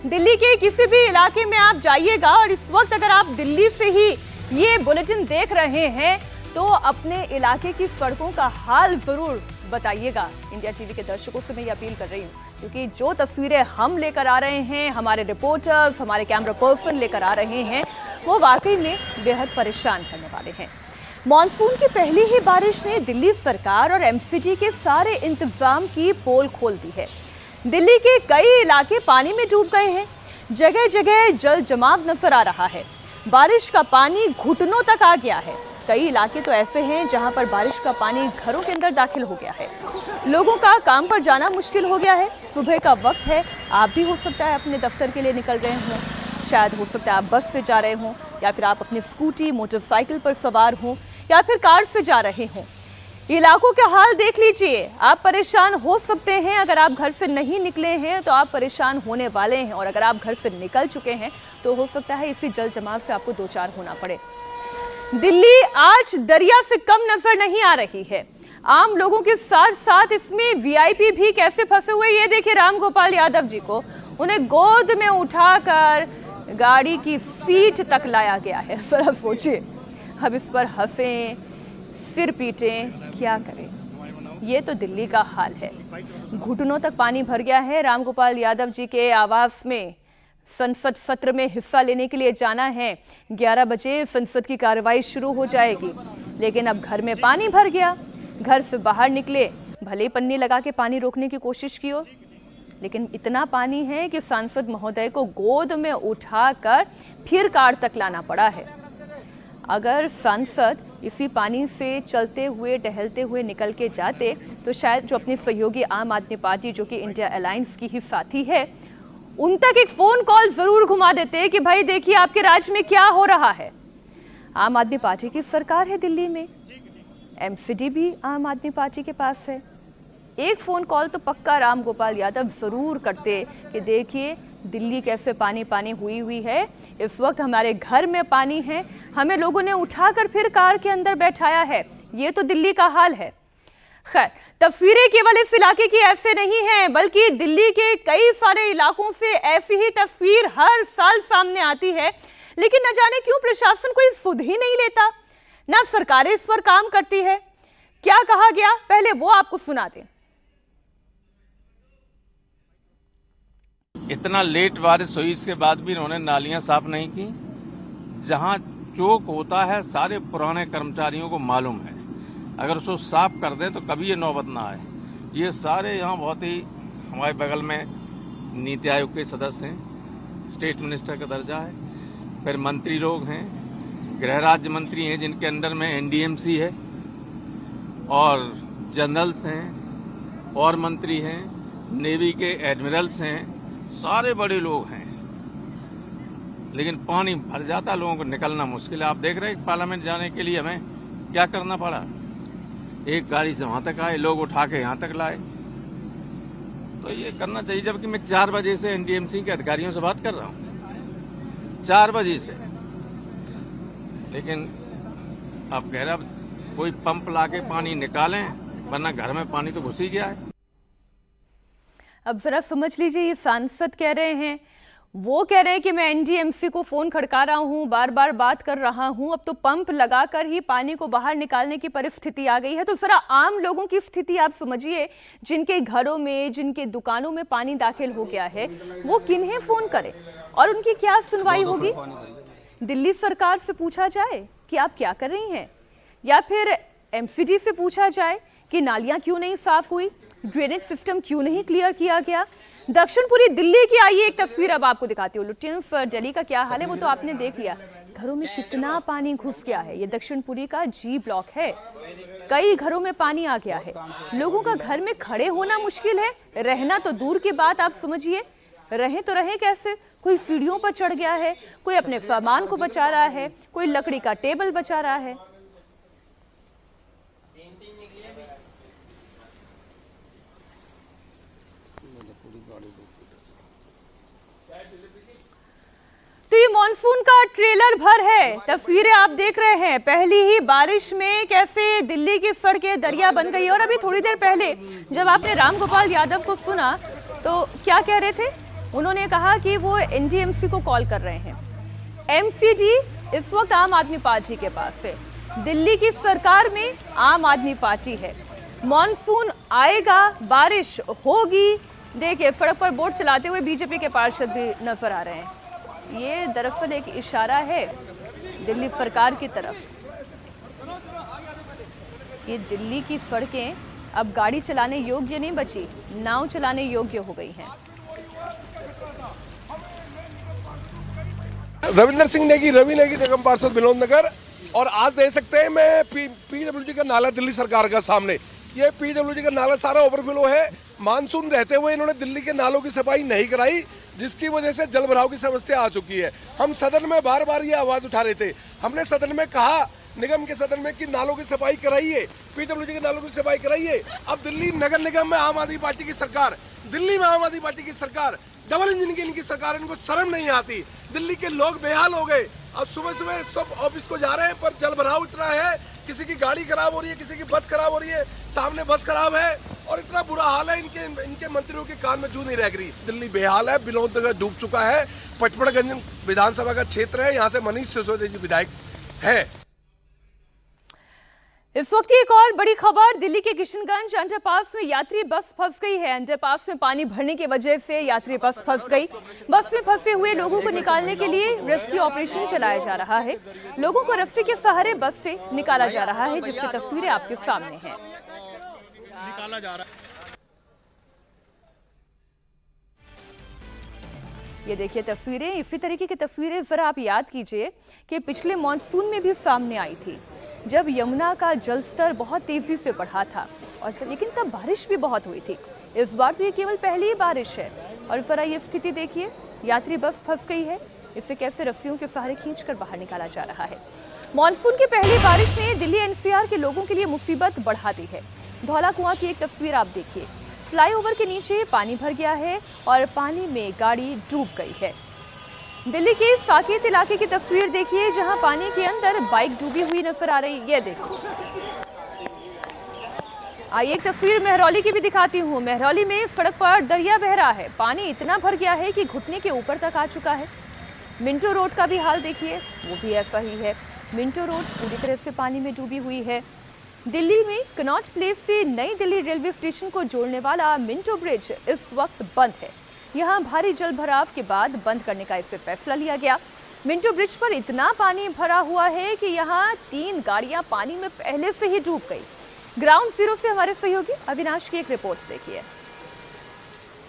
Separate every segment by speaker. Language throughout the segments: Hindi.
Speaker 1: दिल्ली के किसी भी इलाके में आप जाइएगा और इस वक्त अगर आप दिल्ली से ही ये बुलेटिन देख रहे हैं तो अपने इलाके की सड़कों का हाल जरूर बताइएगा। इंडिया टीवी के दर्शकों से मैं ये अपील कर रही हूँ, क्योंकि जो तस्वीरें हम लेकर आ रहे हैं, हमारे रिपोर्टर्स, हमारे कैमरा पर्सन लेकर आ रहे हैं, वो वाकई में बेहद परेशान करने वाले हैं। मॉनसून की पहली ही बारिश ने दिल्ली सरकार और एमसीडी के सारे इंतजाम की पोल खोल दी है। दिल्ली के कई इलाके पानी में डूब गए हैं, जगह जगह जल जमाव नजर आ रहा है। बारिश का पानी घुटनों तक आ गया है। कई इलाके तो ऐसे हैं जहां पर बारिश का पानी घरों के अंदर दाखिल हो गया है। लोगों का काम पर जाना मुश्किल हो गया है। सुबह का वक्त है, आप भी हो सकता है अपने दफ्तर के लिए निकल रहे हों, शायद हो सकता है आप बस से जा रहे हों, या फिर आप अपनी स्कूटी मोटरसाइकिल पर सवार हों, या फिर कार से जा रहे हों। इलाकों का हाल देख लीजिए, आप परेशान हो सकते हैं। अगर आप घर से नहीं निकले हैं तो आप परेशान होने वाले हैं, और अगर आप घर से निकल चुके हैं तो हो सकता है इसी जल जमाव से आपको दो चार होना पड़े। दिल्ली आज दरिया से कम नजर नहीं आ रही है। आम लोगों के साथ साथ इसमें वीआईपी भी कैसे फंसे हुए, ये देखिए राम गोपाल यादव जी को, उन्हें गोद में उठाकर गाड़ी की सीट तक लाया गया है। जरा सोचिए, अब इस पर हंसें, सिर पीटें, क्या करें। ये तो दिल्ली का हाल है। घुटनों तक पानी भर गया है। रामगोपाल यादव जी के आवास में संसद सत्र में हिस्सा लेने के लिए जाना है। 11 बजे संसद की कार्रवाई शुरू हो जाएगी, लेकिन अब घर में पानी भर गया। घर से बाहर निकले, भले पन्नी लगा के पानी रोकने की कोशिश की हो, लेकिन इतना पानी है कि सांसद महोदय को गोद में उठाकर फिर कार तक लाना पड़ा है। अगर सांसद इसी पानी से चलते हुए टहलते हुए निकल के जाते तो शायद जो अपनी सहयोगी आम आदमी पार्टी, जो कि इंडिया अलायंस की ही साथी है, उन तक एक फोन कॉल जरूर घुमा देते कि भाई देखिए आपके राज्य में क्या हो रहा है। आम आदमी पार्टी की सरकार है दिल्ली में, एमसीडी भी आम आदमी पार्टी के पास है। एक फोन कॉल तो पक्का राम गोपाल यादव जरूर करते कि देखिए दिल्ली कैसे पानी पानी हुई है, इस वक्त हमारे घर में पानी है, हमें लोगों ने उठाकर फिर कार के अंदर बैठाया है। ये तो दिल्ली का हाल है। खैर, तस्वीरें केवल इस इलाके की ऐसे नहीं हैं, बल्कि दिल्ली के कई सारे इलाकों से ऐसी ही तस्वीर हर साल सामने आती है। लेकिन न जाने क्यों प्रशासन कोई सुध ही नहीं लेता, ना सरकारें इस पर काम करती है। क्या कहा गया, पहले वो आपको सुना दें।
Speaker 2: इतना लेट बारिश हुई, इसके बाद भी इन्होंने नालियां साफ नहीं की। जहां चौक होता है सारे पुराने कर्मचारियों को मालूम है, अगर उसको साफ कर दें तो कभी ये नौबत ना आए। ये सारे यहाँ बहुत ही, हमारे बगल में नीति आयोग के सदस्य हैं, स्टेट मिनिस्टर का दर्जा है, फिर मंत्री लोग हैं, गृह राज्य मंत्री हैं जिनके अंडर में एनडीएमसी है, और जनरल्स हैं, और मंत्री हैं, नेवी के एडमिरल्स हैं, सारे बड़े लोग हैं। लेकिन पानी भर जाता, लोगों को निकलना मुश्किल है। आप देख रहे हैं पार्लियामेंट जाने के लिए हमें क्या करना पड़ा, एक गाड़ी से वहां तक आए, लोग उठा के यहां तक लाए। तो ये करना चाहिए, जबकि मैं 4 बजे से एनडीएमसी के अधिकारियों से बात कर रहा हूं, 4 बजे से। लेकिन अब कह रहा कोई पंप लाके पानी निकालें, वरना घर में पानी तो घुस ही गया है।
Speaker 1: अब जरा समझ लीजिए, ये सांसद कह रहे हैं, वो कह रहे हैं कि मैं एनडीएमसी को फोन खड़का रहा हूं, बार बार बात कर रहा हूं, अब तो पंप लगाकर ही पानी को बाहर निकालने की परिस्थिति आ गई है। तो जरा आम लोगों की स्थिति आप समझिए, जिनके घरों में, जिनके दुकानों में पानी दाखिल हो गया है, वो किन्हें फोन करें और उनकी क्या सुनवाई होगी। दिल्ली सरकार से पूछा जाए कि आप क्या कर रही हैं, या फिर एमसीडी से पूछा जाए कि नालियां क्यों नहीं साफ हुई, ड्रेनेज सिस्टम क्यों नहीं क्लियर किया गया। दक्षिण पूरी दिल्ली की आइए एक तस्वीर अब आपको दिखाती हूँ। लुटियंस दिल्ली का क्या हाल है वो तो आपने देख लिया, घरों में कितना पानी घुस गया है। ये दक्षिण पुरी का जी ब्लॉक है, कई घरों में पानी आ गया है। लोगों का घर में खड़े होना मुश्किल है, रहना तो दूर की बात, आप समझिए रहे तो रहे कैसे। कोई सीढ़ियों पर चढ़ गया है, कोई अपने सामान को बचा रहा है, कोई लकड़ी का टेबल बचा रहा है। तो ये मॉनसून का ट्रेलर भर है, तस्वीरें आप देख रहे हैं। पहली ही बारिश में कैसे दिल्ली की सड़कें दरिया बन गई। और अभी थोड़ी देर पहले जब आपने राम गोपाल यादव को सुना तो क्या कह रहे थे, उन्होंने कहा कि वो एनडीएमसी को कॉल कर रहे हैं। एमसीडी इस वक्त आम आदमी पार्टी के पास है। दिल्ली की सरकार में आम आदमी पार्टी है। मॉनसून आएगा, बारिश होगी। देखिए, सड़क पर बोट चलाते हुए बीजेपी के पार्षद भी नजर आ रहे हैं। ये दरअसल एक इशारा है दिल्ली सरकार की तरफ। ये दिल्ली की सड़कें अब गाड़ी चलाने योग्य नहीं बची, नाव चलाने योग्य हो गई हैं।
Speaker 3: रविंदर सिंह नेगी, रवि नेगी, निगम पार्षद विनोद नगर। और आज देख सकते हैं मैं पीडब्ल्यूडी का नाला दिल्ली सरकार का सामने, ये पीडब्ल्यूडी का नाला सारा ओवरफ्लो है। मानसून रहते हुए इन्होंने दिल्ली के नालों की सफाई नहीं कराई, जिसकी वजह से जल भराव की समस्या आ चुकी है। हम सदन में बार बार ये आवाज उठा रहे थे। हमने सदन में कहा, निगम के सदन में, कि नालों की सफाई कराइए, पीडब्ल्यूडी के नालों की सफाई कराइए। अब दिल्ली नगर निगम में आम आदमी पार्टी की सरकार, दिल्ली में आम आदमी पार्टी की सरकार, डबल इंजन की इनकी सरकार, इनको शर्म नहीं आती। दिल्ली के लोग बेहाल हो गए। अब सुबह सुबह सब ऑफिस को जा रहे हैं, पर जल भराव इतना है, किसी की गाड़ी खराब हो रही है, किसी की बस खराब हो रही है, सामने बस खराब है, और इतना बुरा हाल है। इनके मंत्रियों के कान में जू नहीं रह गई। दिल्ली बेहाल है, विनोद नगर डूब चुका है। पचमढ़गंज विधानसभा का क्षेत्र है, यहाँ से मनीष सिसोदिया जी विधायक है।
Speaker 1: इस वक्त की एक और बड़ी खबर, दिल्ली के किशनगंज अंडरपास में यात्री बस फंस गई है। अंडरपास में पानी भरने की वजह से यात्री बस फंस गई। बस में फंसे हुए लोगों को निकालने के लिए रेस्क्यू ऑपरेशन चलाया जा रहा है। लोगों को रस्सी के सहारे बस से निकाला जा रहा है, जिसकी तस्वीरें आपके सामने हैं।
Speaker 4: निकाला जा रहा है।
Speaker 1: ये देखिए तस्वीरें, इसी तरीके की तस्वीरें जरा आप याद कीजिए कि पिछले मॉनसून में भी सामने आई थी, जब यमुना का जलस्तर बहुत तेजी से बढ़ा था, और लेकिन तब बारिश भी बहुत हुई थी। इस बार तो ये केवल पहली ही बारिश है। और जरा ये स्थिति देखिए, यात्री बस फंस गई है, इसे कैसे रस्सियों के सहारे खींचकर बाहर निकाला जा रहा है। मॉनसून की पहली बारिश ने दिल्ली एनसीआर के लोगों के लिए मुसीबत बढ़ा दी है। धौला कुआं की एक तस्वीर आप देखिए, फ्लाईओवर के नीचे पानी भर गया है और पानी में गाड़ी डूब गई है। दिल्ली के साकेत इलाके की तस्वीर देखिए, जहां पानी के अंदर बाइक डूबी हुई नजर आ रही है। ये देखो, आइए एक तस्वीर मेहरौली की भी दिखाती हूँ। मेहरौली में सड़क पर दरिया बह रहा है, पानी इतना भर गया है कि घुटने के ऊपर तक आ चुका है। मिंटो रोड का भी हाल देखिए, वो भी ऐसा ही है। मिंटो रोड पूरी तरह से पानी में डूबी हुई है। दिल्ली में कनॉट प्लेस से नई दिल्ली रेलवे स्टेशन को जोड़ने वाला मिंटो ब्रिज इस वक्त बंद है। यहाँ भारी जल भराव के बाद बंद करने का इसे फैसला लिया गया। मिंटो ब्रिज पर इतना पानी भरा हुआ है कि यहाँ 3 गाड़ियां पानी में पहले से ही डूब गई। ग्राउंड जीरो से हमारे सहयोगी अविनाश की एक रिपोर्ट देखिए।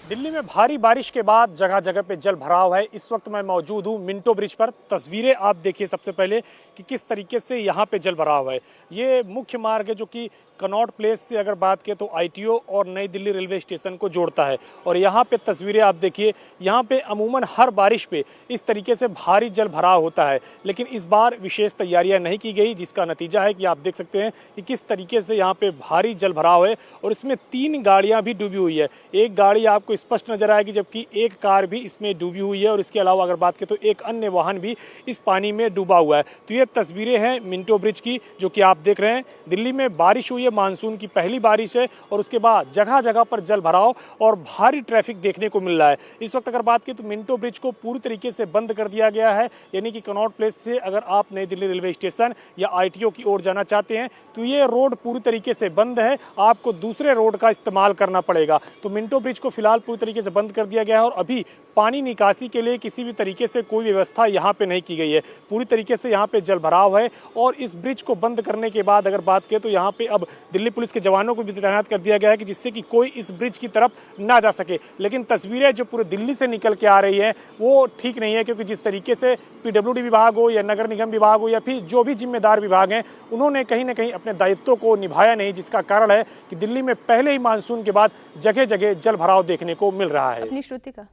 Speaker 4: दिल्ली में भारी बारिश के बाद जगह जगह पे जल भराव है। इस वक्त मैं मौजूद हूँ मिंटो ब्रिज पर। तस्वीरें आप देखिए सबसे पहले कि किस तरीके से यहाँ पे जल भराव है। ये मुख्य मार्ग है जो कि कनॉट प्लेस से अगर बात करें तो आईटीओ और नई दिल्ली रेलवे स्टेशन को जोड़ता है। और यहाँ पे तस्वीरें आप देखिए, यहाँ पे अमूमन हर बारिश पे इस तरीके से भारी जल भराव होता है, लेकिन इस बार विशेष तैयारियां नहीं की गई, जिसका नतीजा है कि आप देख सकते हैं कि किस तरीके से यहाँ पे भारी जल भराव है। और इसमें 3 गाड़ियां भी डूबी हुई है। एक गाड़ी आपको स्पष्ट नजर आएगी, जबकि एक कार भी इसमें डूबी हुई है। और इसके अलावा अगर बात करें तो एक अन्य वाहन भी इस पानी में डूबा हुआ है। तो ये तस्वीरें हैं मिंटो ब्रिज की, जो कि आप देख रहे हैं। दिल्ली में बारिश हुई है, मानसून की पहली बारिश है, और उसके बाद जगह जगह पर जल भराव और भारी ट्रैफिक देखने को मिल रहा है। इस वक्त अगर बात करें तो मिंटो ब्रिज को पूरी तरीके से बंद कर दिया गया है। यानी कि कनॉट प्लेस से अगर आप नई दिल्ली रेलवे स्टेशन या आईटीओ की ओर जाना चाहते हैं तो ये रोड पूरी तरीके से बंद है, आपको दूसरे रोड का इस्तेमाल करना पड़ेगा। तो मिंटो ब्रिज को फिलहाल पूरी तरीके से बंद कर दिया गया है, और अभी पानी निकासी के लिए किसी भी तरीके से कोई व्यवस्था यहाँ पे नहीं की गई है। पूरी तरीके से यहाँ पे जल भराव है। और इस ब्रिज को बंद करने के बाद अगर बात करें तो यहाँ पे अब दिल्ली पुलिस के जवानों को भी तैनात कर दिया गया है कि जिससे कि कोई इस ब्रिज की तरफ ना जा सके। लेकिन तस्वीरें जो पूरे दिल्ली से निकल के आ रही है वो ठीक नहीं है, क्योंकि जिस तरीके से पीडब्ल्यूडी विभाग हो या नगर निगम विभाग हो या फिर जो भी जिम्मेदार विभाग हैं, उन्होंने कहीं ना कहीं अपने दायित्वों को निभाया नहीं, जिसका कारण है कि दिल्ली में पहले ही मानसून के बाद जगह जगह जल भराव देखने को मिल रहा है।
Speaker 1: अपनी श्रुति का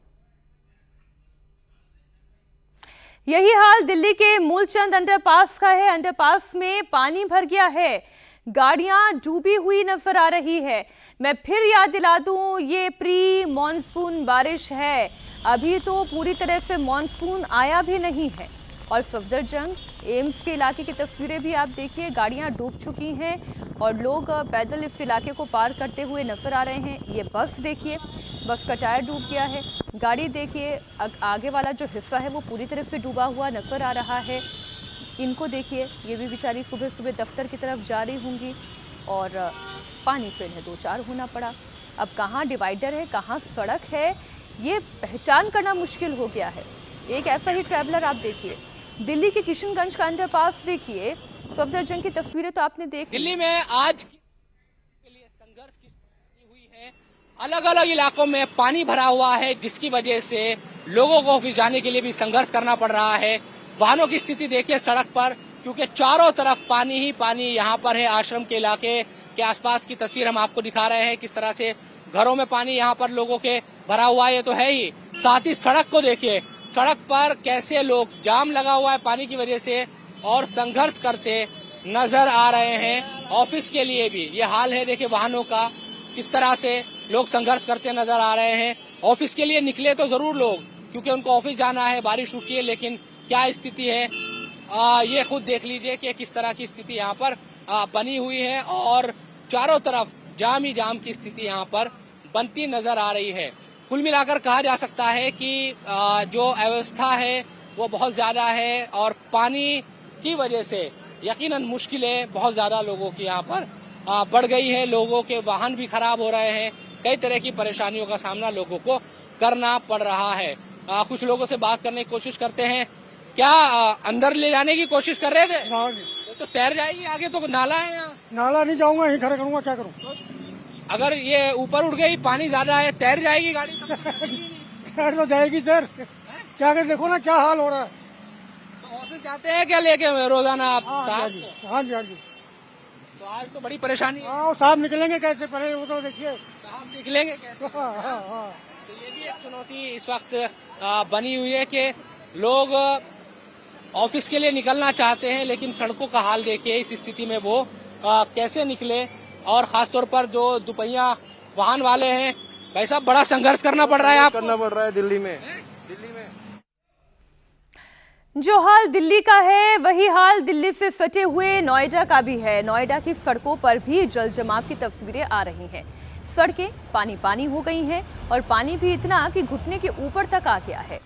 Speaker 1: यही हाल दिल्ली के मूलचंद अंडरपास का है। अंडरपास में पानी भर गया है, गाड़ियां डूबी हुई नजर आ रही है। मैं फिर याद दिला दूं, ये प्री मॉनसून बारिश है, अभी तो पूरी तरह से मॉनसून आया भी नहीं है। और सफदरजंग एम्स के इलाके की तस्वीरें भी आप देखिए, गाड़ियां डूब चुकी हैं और लोग पैदल इस इलाके को पार करते हुए नजर आ रहे हैं। ये बस देखिए, बस का टायर डूब गया है, गाड़ी देखिए, आगे वाला जो हिस्सा है वो पूरी तरह से डूबा हुआ नजर आ रहा है। इनको देखिए, ये भी बेचारी सुबह सुबह दफ्तर की तरफ जा रही होंगी और पानी से इन्हें दो चार होना पड़ा। अब कहाँ डिवाइडर है, कहाँ सड़क है, ये पहचान करना मुश्किल हो गया है। एक ऐसा ही ट्रैवलर आप देखिए, दिल्ली के किशनगंज का अंडरपास देखिए, सफदरजंग की तस्वीरें तो आपने देख ली।
Speaker 5: दिल्ली में आज के लिए संघर्ष की स्थिति हुई है। अलग अलग इलाकों में पानी भरा हुआ है, जिसकी वजह से लोगों को ऑफिस जाने के लिए भी संघर्ष करना पड़ रहा है। वाहनों की स्थिति देखिए सड़क पर, क्योंकि चारों तरफ पानी ही पानी यहाँ पर है। आश्रम के इलाके के आसपास की तस्वीर हम आपको दिखा रहे हैं, किस तरह से घरों में पानी यहाँ पर लोगों के भरा हुआ है, ये तो है ही। साथ ही सड़क को देखिए, सड़क पर कैसे लोग, जाम लगा हुआ है पानी की वजह से और संघर्ष करते नजर आ रहे हैं। ऑफिस के लिए भी ये हाल है, देखिए वाहनों का किस तरह से लोग संघर्ष करते नजर आ रहे हैं। ऑफिस के लिए निकले तो जरूर लोग, क्योंकि उनको ऑफिस जाना है, बारिश रुकी है, लेकिन क्या स्थिति है ये खुद देख लीजिए कि किस तरह की स्थिति यहाँ पर बनी हुई है और चारों तरफ जाम ही जाम की स्थिति यहाँ पर बनती नजर आ रही है। कुल मिलाकर कहा जा सकता है कि जो अव्यवस्था है वो बहुत ज्यादा है और पानी की वजह से यकीनन मुश्किलें बहुत ज्यादा लोगों की यहाँ पर बढ़ गई है। लोगों के वाहन भी खराब हो रहे हैं, कई तरह की परेशानियों का सामना लोगों को करना पड़ रहा है। कुछ लोगों से बात करने की कोशिश करते हैं। क्या अंदर ले जाने की कोशिश कर रहे थे? तो तैर जाएगी, आगे तो नाला है यहाँ।
Speaker 6: नाला नहीं जाऊंगा, यहीं खड़ा करूंगा, क्या करूं?
Speaker 5: अगर ये ऊपर उठ गई, पानी ज्यादा है, तैर जाएगी गाड़ी तो?
Speaker 6: खैर तो जाएगी सर, क्या कर, देखो ना क्या हाल हो रहा है।
Speaker 5: तो ऑफिस जाते हैं क्या लेके रोजाना आप?
Speaker 6: हाँ जी, हाँ जी, हाँ जी।
Speaker 5: तो आज तो बड़ी परेशानी है।
Speaker 6: हाँ, साहब निकलेंगे कैसे, पहले वो तो देखिए।
Speaker 5: साहब निकलेंगे कैसे?
Speaker 6: हाँ, हाँ, हाँ।
Speaker 5: तो ये भी एक चुनौती इस वक्त बनी हुई है कि लोग ऑफिस के लिए निकलना चाहते हैं, लेकिन सड़कों का हाल देखिए। इस स्थिति में वो कैसे निकले, और खासतौर पर जो दुपहिया वाहन वाले हैं, भाई साहब बड़ा संघर्ष करना पड़ रहा है आपको।
Speaker 7: करना पड़ रहा है दिल्ली में।
Speaker 1: जो हाल दिल्ली का है वही हाल दिल्ली से सटे हुए नोएडा का भी है। नोएडा की सड़कों पर भी जल जमाव की तस्वीरें आ रही हैं। सड़कें पानी पानी हो गई हैं और पानी भी इतना कि घुटने के ऊपर तक आ गया है।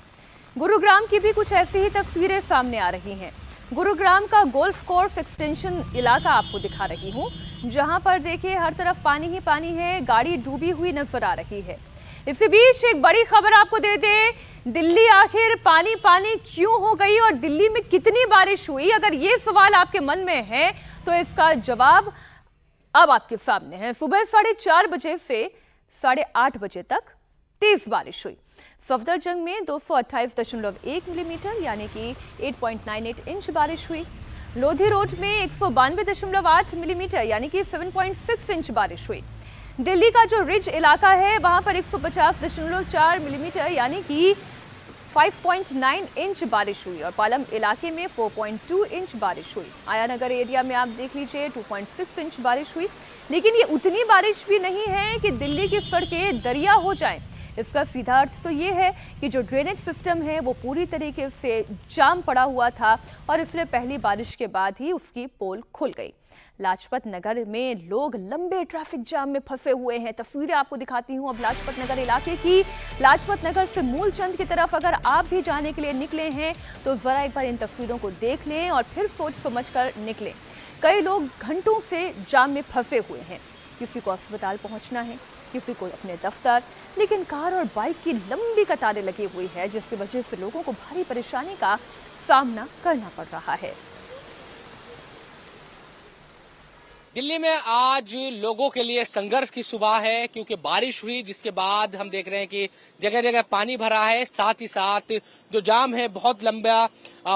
Speaker 1: गुरुग्राम की भी कुछ ऐसी ही तस्वीरें सामने आ रही हैं। गुरुग्राम का गोल्फ कोर्स एक्सटेंशन इलाका आपको दिखा रही हूँ, जहां पर देखिए हर तरफ पानी ही पानी है, गाड़ी डूबी हुई नजर आ रही है। इसी बीच एक बड़ी खबर आपको दे दे, दिल्ली आखिर पानी पानी क्यों हो गई और दिल्ली में कितनी बारिश हुई? अगर ये सवाल आपके मन में है तो इसका जवाब अब आपके सामने है। सुबह 4:30 बजे से 8:30 बजे तक तेज बारिश हुई। सफदरजंग में 228.1 मिलीमीटर यानी कि 8.98 इंच बारिश हुई। लोधी रोड में 192.8 मिलीमीटर यानी कि 7.6 इंच बारिश हुई। दिल्ली का जो रिज इलाका है वहां पर 150.4 मिलीमीटर यानी कि 5.9 इंच बारिश हुई और पालम इलाके में 4.2 इंच बारिश हुई। आयानगर एरिया में आप देख लीजिए 2.6 इंच बारिश हुई। लेकिन ये उतनी बारिश भी नहीं है कि दिल्ली की सड़कें दरिया हो जाएं। इसका सीधा अर्थ तो ये है कि जो ड्रेनेज सिस्टम है वो पूरी तरीके से जाम पड़ा हुआ था और इसलिए पहली बारिश के बाद ही उसकी पोल खुल गई। लाजपत नगर में लोग लंबे ट्रैफिक जाम में फंसे हुए हैं। तस्वीरें आपको दिखाती हूँ अब लाजपत नगर इलाके की। लाजपत नगर से मूलचंद की तरफ अगर आप भी जाने के लिए निकले हैं तो जरा एक बार इन तस्वीरों को देख लें और फिर सोच समझकर निकलें। कई लोग घंटों से जाम में फंसे हुए हैं। किसी को अस्पताल पहुंचना है, किसी को अपने दफ्तर, लेकिन कार और बाइक की लंबी कतारें लगी हुई है, जिसकी वजह से लोगों को भारी परेशानी का सामना करना पड़ रहा है।
Speaker 5: दिल्ली में आज लोगों के लिए संघर्ष की सुबह है, क्योंकि बारिश हुई जिसके बाद हम देख रहे हैं कि जगह जगह पानी भरा है। साथ ही साथ जो जाम है बहुत लंबा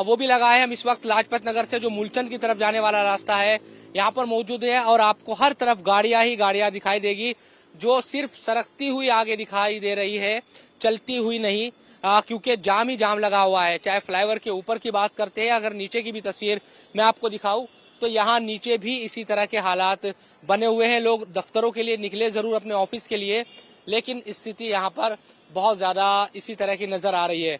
Speaker 5: वो भी लगा है। हम इस वक्त लाजपत नगर से जो मूलचंद की तरफ जाने वाला रास्ता है यहाँ पर मौजूद है और आपको हर तरफ गाड़ियां ही गाड़ियां दिखाई देगी, जो सिर्फ सरकती हुई आगे दिखाई दे रही है, चलती हुई नहीं, क्योंकि जाम ही जाम लगा हुआ है। चाहे फ्लाईओवर के ऊपर की बात करते हैं, अगर नीचे की भी तस्वीर मैं आपको दिखाऊं तो यहाँ नीचे भी इसी तरह के हालात बने हुए हैं। लोग दफ्तरों के लिए निकले जरूर अपने ऑफिस के लिए, लेकिन स्थिति यहाँ पर बहुत ज्यादा इसी तरह की नजर आ रही है।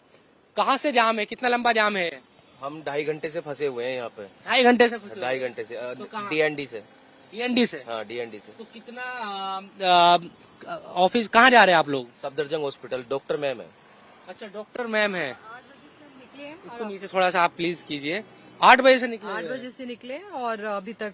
Speaker 5: कहाँ से जाम है, कितना लंबा जाम है?
Speaker 7: हम 2.5 घंटे से फंसे हुए हैं यहाँ पे।
Speaker 5: 2.5 घंटे से फंसे?
Speaker 7: 2.5 घंटे से
Speaker 5: तो कहाँ?
Speaker 7: डीएनडी से।
Speaker 5: डीएनडी से?
Speaker 7: हाँ, डीएनडी से।
Speaker 5: तो कितना ऑफिस कहाँ जा रहे हैं आप लोग?
Speaker 7: सफदरजंग हॉस्पिटल, डॉक्टर मैम है।
Speaker 5: अच्छा, डॉक्टर मैम है, इसको नीचे थोड़ा सा आप प्लीज कीजिए। 8 बजे से निकले?
Speaker 8: 8 बजे से निकले और अभी तक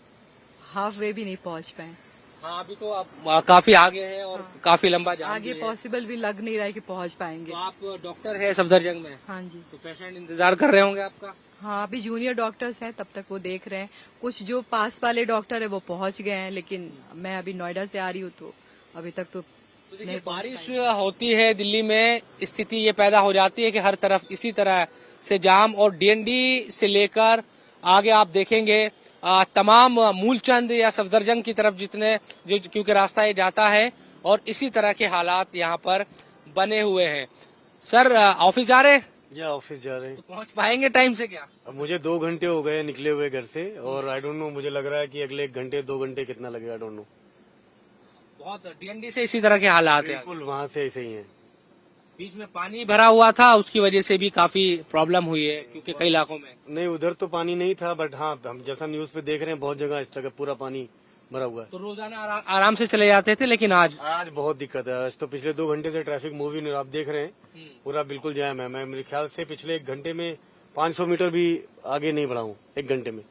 Speaker 8: हाफ वे भी नहीं पहुंच पाए।
Speaker 5: हाँ, अभी तो आप काफी आगे हैं और काफी लंबा जाम
Speaker 8: आगे
Speaker 5: भी है।
Speaker 8: पॉसिबल भी लग नहीं रहा है कि पहुंच पाएंगे।
Speaker 5: तो आप डॉक्टर है सफदरजंग में,
Speaker 8: हाँ जी।
Speaker 5: तो पेशेंट इंतजार कर रहे होंगे आपका?
Speaker 8: हाँ, अभी जूनियर डॉक्टर्स हैं, तब तक वो देख रहे हैं। कुछ जो पास वाले डॉक्टर है वो पहुंच गए हैं, लेकिन मैं अभी नोएडा से आ रही हूँ तो अभी तक तो नहीं पहुंच
Speaker 5: बारिश
Speaker 8: पाई।
Speaker 5: होती है दिल्ली में, स्थिति ये पैदा हो जाती है कि हर तरफ इसी तरह से जाम, और डीएनडी से लेकर आगे आप देखेंगे तमाम मूलचंद या सफदरजंग की तरफ जितने जो क्योंकि रास्ता ये जाता है, और इसी तरह के हालात यहाँ पर बने हुए हैं। सर, ऑफिस जा रहे हैं?
Speaker 9: या ऑफिस जा रहे हैं।
Speaker 5: तो पहुंच पाएंगे टाइम से क्या?
Speaker 9: अब मुझे 2 घंटे हो गए निकले हुए घर से, और आई डोंट नो, मुझे लग रहा है कि अगले 1 घंटे 2 घंटे कितना लगेगा, आई डोंट नो।
Speaker 5: बहुत डीएनडी से इसी तरह के हालात हैं।
Speaker 9: बिल्कुल वहाँ से ऐसे ही है।
Speaker 5: बीच में पानी भरा हुआ था, उसकी वजह से भी काफी प्रॉब्लम हुई है क्योंकि कई इलाकों में।
Speaker 9: नहीं, उधर तो पानी नहीं था, बट हाँ हम जैसा न्यूज पे देख रहे हैं बहुत जगह इस तरह पूरा पानी भरा हुआ है।
Speaker 5: तो रोजाना आराम से चले जाते थे, लेकिन आज
Speaker 9: बहुत दिक्कत है। आज तो पिछले 2 घंटे से ट्रैफिक मूवी नहीं, आप देख रहे हैं पूरा बिल्कुल जैम है। मैं मेरे ख्याल से पिछले 1 घंटे में 500 मीटर भी आगे नहीं बढ़ा हूँ 1 घंटे में।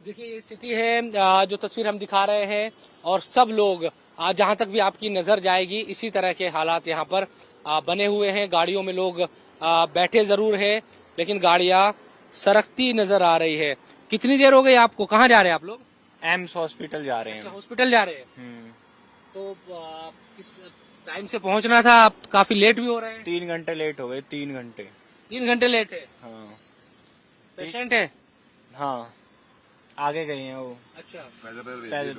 Speaker 5: देखिए, ये स्थिति है जो तस्वीर हम दिखा रहे हैं, और सब लोग जहाँ तक भी आपकी नजर जाएगी इसी तरह के हालात यहाँ पर बने हुए हैं। गाड़ियों में लोग बैठे जरूर है, लेकिन गाड़ियां सरकती नजर आ रही है। कितनी देर हो गई आपको? कहाँ जा रहे हैं आप लोग?
Speaker 10: एम्स हॉस्पिटल जा रहे हैं।
Speaker 5: अच्छा, हॉस्पिटल जा रहे हैं। तो किस टाइम से पहुंचना था? आप काफी लेट भी हो रहे हैं।
Speaker 10: 3 घंटे लेट हो गए। 3 घंटे
Speaker 5: 3 घंटे लेट है।
Speaker 10: हाँ।
Speaker 5: पेशेंट है?
Speaker 10: हाँ, आगे गए हैं वो।
Speaker 5: अच्छा,
Speaker 10: पैदल।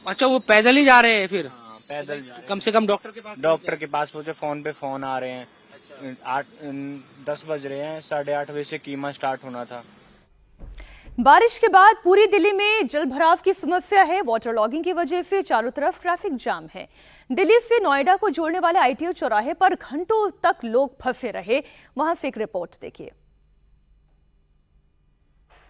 Speaker 5: अच्छा, वो पैदल ही जा रहे हैं फिर?
Speaker 10: हाँ, पैदल जा रहे हैं।
Speaker 5: कम से कम डॉक्टर के पास
Speaker 10: पहुंचे। फोन पे फोन आ रहे हैं। 10 बज रहे हैं, 8:30 बजे से कीमा स्टार्ट होना था।
Speaker 1: बारिश के बाद पूरी दिल्ली में जल भराव की समस्या है। वाटर लॉगिंग की वजह से चारों तरफ ट्रैफिक जाम है। दिल्ली से नोएडा को जोड़ने वाले आईटीओ चौराहे पर घंटों तक लोग फंसे रहे। वहां से एक रिपोर्ट देखिए।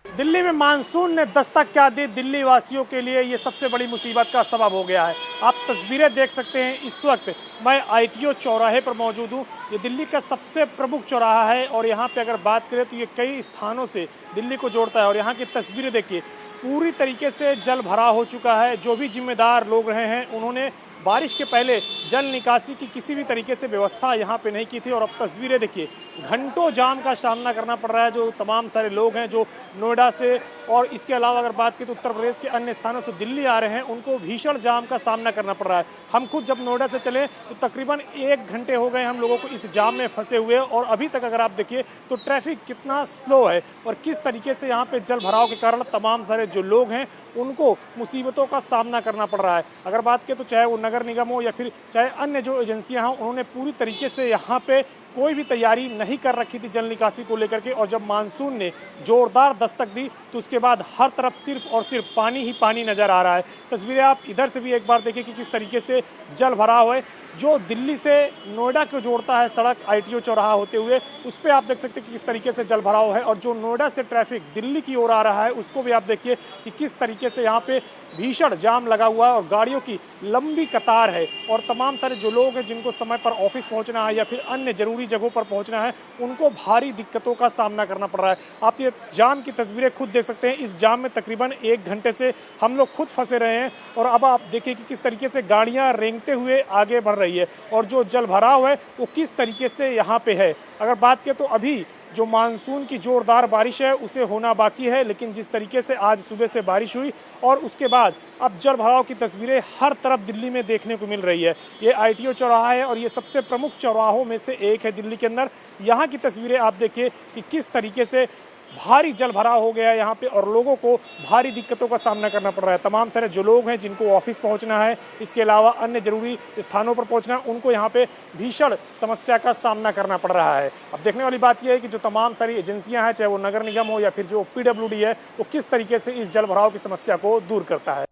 Speaker 4: दिल्ली में मानसून ने दस्तक क्या दी, दिल्ली वासियों के लिए ये सबसे बड़ी मुसीबत का सबब हो गया है। आप तस्वीरें देख सकते हैं। इस वक्त मैं आईटीओ चौराहे पर मौजूद हूँ। ये दिल्ली का सबसे प्रमुख चौराहा है, और यहाँ पे अगर बात करें तो ये कई स्थानों से दिल्ली को जोड़ता है। और यहाँ की तस्वीरें देखिए, पूरी तरीके से जल भरा हो चुका है। जो भी जिम्मेदार लोग रहे हैं उन्होंने बारिश के पहले जल निकासी की किसी भी तरीके से व्यवस्था यहाँ पे नहीं की थी। और अब तस्वीरें देखिए, घंटों जाम का सामना करना पड़ रहा है। जो तमाम सारे लोग हैं जो नोएडा से और इसके अलावा अगर बात की तो उत्तर प्रदेश के अन्य स्थानों से दिल्ली आ रहे हैं, उनको भीषण जाम का सामना करना पड़ रहा है। हम खुद जब नोएडा से चले तो तकरीबन 1 घंटे हो गए हम लोगों को इस जाम में फंसे हुए, और अभी तक अगर आप देखिए तो ट्रैफिक कितना स्लो है और किस तरीके से यहाँ पे जल भराव के कारण तमाम सारे जो लोग हैं उनको मुसीबतों का सामना करना पड़ रहा है। अगर बात करें तो चाहे वो नगर निगम हो या फिर चाहे अन्य जो एजेंसियां हों, उन्होंने पूरी तरीके से यहाँ पे कोई भी तैयारी नहीं कर रखी थी जल निकासी को लेकर के। और जब मानसून ने जोरदार दस्तक दी तो उसके बाद हर तरफ सिर्फ और सिर्फ पानी ही पानी नजर आ रहा है। तस्वीरें आप इधर से भी एक बार देखिए कि किस तरीके से जल भरा हुआ है। जो दिल्ली से नोएडा को जोड़ता है सड़क आईटीओ चौराहा होते हुए, उस पर आप देख सकते हैं कि किस तरीके से जल भराव है। और जो नोएडा से ट्रैफिक दिल्ली की ओर आ रहा है उसको भी आप देखिए कि किस तरीके से यहाँ पे भीषण जाम लगा हुआ है और गाड़ियों की लंबी कतार है। और तमाम तरह जो लोग हैं जिनको समय पर ऑफिस पहुंचना है या फिर अन्य जरूरी जगहों पर पहुंचना है, उनको भारी दिक्कतों का सामना करना पड़ रहा है। आप ये जाम की तस्वीरें खुद देख सकते हैं। इस जाम में तकरीबन 1 घंटे से हम लोग खुद फंसे रहे हैं, और अब आप देखिए कि किस तरीके से गाड़ियां रेंगते हुए आगे बढ़ रही है, और जो जल भराव है वो किस तरीके से यहाँ पे है। अगर बात करें तो अभी जो मानसून की जोरदार बारिश है उसे होना बाकी है, लेकिन जिस तरीके से आज सुबह से बारिश हुई और उसके बाद अब जल भराव की तस्वीरें हर तरफ दिल्ली में देखने को मिल रही है। ये आईटीओ चौराहा है और ये सबसे प्रमुख चौराहों में से एक है दिल्ली के अंदर। यहाँ की तस्वीरें आप देखिए कि किस तरीके से भारी जल भराव हो गया है यहाँ पे, और लोगों को भारी दिक्कतों का सामना करना पड़ रहा है। तमाम तरह जो लोग हैं जिनको ऑफिस पहुंचना है, इसके अलावा अन्य जरूरी स्थानों पर पहुंचना है, उनको यहाँ पे भीषण समस्या का सामना करना पड़ रहा है। अब देखने वाली बात यह है कि जो तमाम सारी एजेंसियां हैं, चाहे वो नगर निगम हो या फिर जो PWD है, वो किस तरीके से इस जल भराव की समस्या को दूर करता है।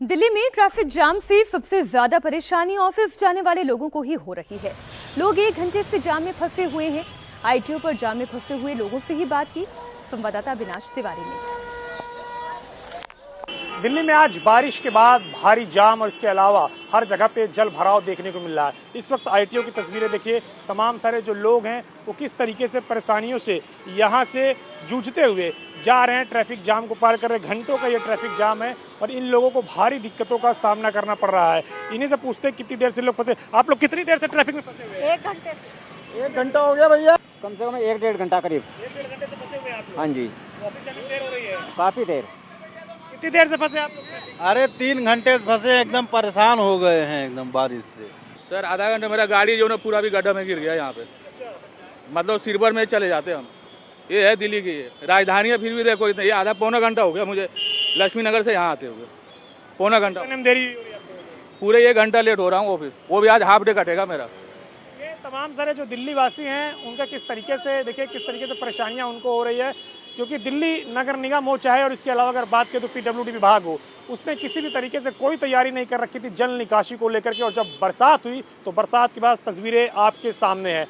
Speaker 1: दिल्ली में ट्रैफिक जाम से सबसे ज्यादा परेशानी ऑफिस जाने वाले लोगों को ही हो रही है। लोग 1 घंटे से जाम में फंसे हुए हैं। आईटीओ पर जाम में फंसे हुए लोगों से ही बात की संवाददाता अविनाश तिवारी ने।
Speaker 4: दिल्ली में आज बारिश के बाद भारी जाम और इसके अलावा हर जगह पे जल भराव देखने को मिल रहा है। इस वक्त आईटीओ की तस्वीरें देखिए, तमाम सारे जो लोग हैं वो किस तरीके से परेशानियों से यहाँ से जूझते हुए जा रहे हैं, ट्रैफिक जाम को पार कर रहे हैं। घंटों का ये ट्रैफिक जाम है और इन लोगों को भारी दिक्कतों का सामना करना पड़ रहा है। इन्हीं से पूछते हैं कितनी देर से लोग फंसे। आप लोग कितनी देर से ट्रैफिक में फंसे हुए?
Speaker 6: 1 घंटे से। 1 घंटा हो गया भैया,
Speaker 11: कम से कम 1-1.5 घंटा करीब।
Speaker 4: 1-1.5 घंटे से फंसे हुए आप लोग?
Speaker 11: हाँ जी,
Speaker 4: ऑफिस जाने में देर हो रही है?
Speaker 11: काफी देर।
Speaker 4: कितनी देर से फंसे आप लोग?
Speaker 12: अरे 3 घंटे से फंसे, एकदम परेशान हो गए हैं एकदम बारिश से।
Speaker 13: सर आधा घंटा मेरा गाड़ी जो है पूरा भी गड्ढा में गिर गया यहाँ पे। मतलब सिरबर में चले जाते हम। ये है दिल्ली की राजधानी है, फिर भी देखो इतना, ये आधा पौना घंटा हो गया मुझे लक्ष्मी नगर से यहाँ आते हुए। पौना घंटा
Speaker 4: देरी हो रही है आपको?
Speaker 13: पूरे 1 घंटा लेट हो रहा हूँ ऑफिस, वो भी आज हाफ डे कटेगा मेरा।
Speaker 4: ये तमाम सारे जो दिल्ली वासी हैं उनका किस तरीके से देखिए, किस तरीके से परेशानियां उनको हो रही है, क्योंकि दिल्ली नगर निगम हो चाहे और इसके अलावा अगर बात करें तो पीडब्ल्यूडी विभाग हो, उसने किसी भी तरीके से कोई तैयारी नहीं कर रखी थी जल निकासी को लेकर के। और जब बरसात हुई तो बरसात के बाद तस्वीरें आपके सामने है।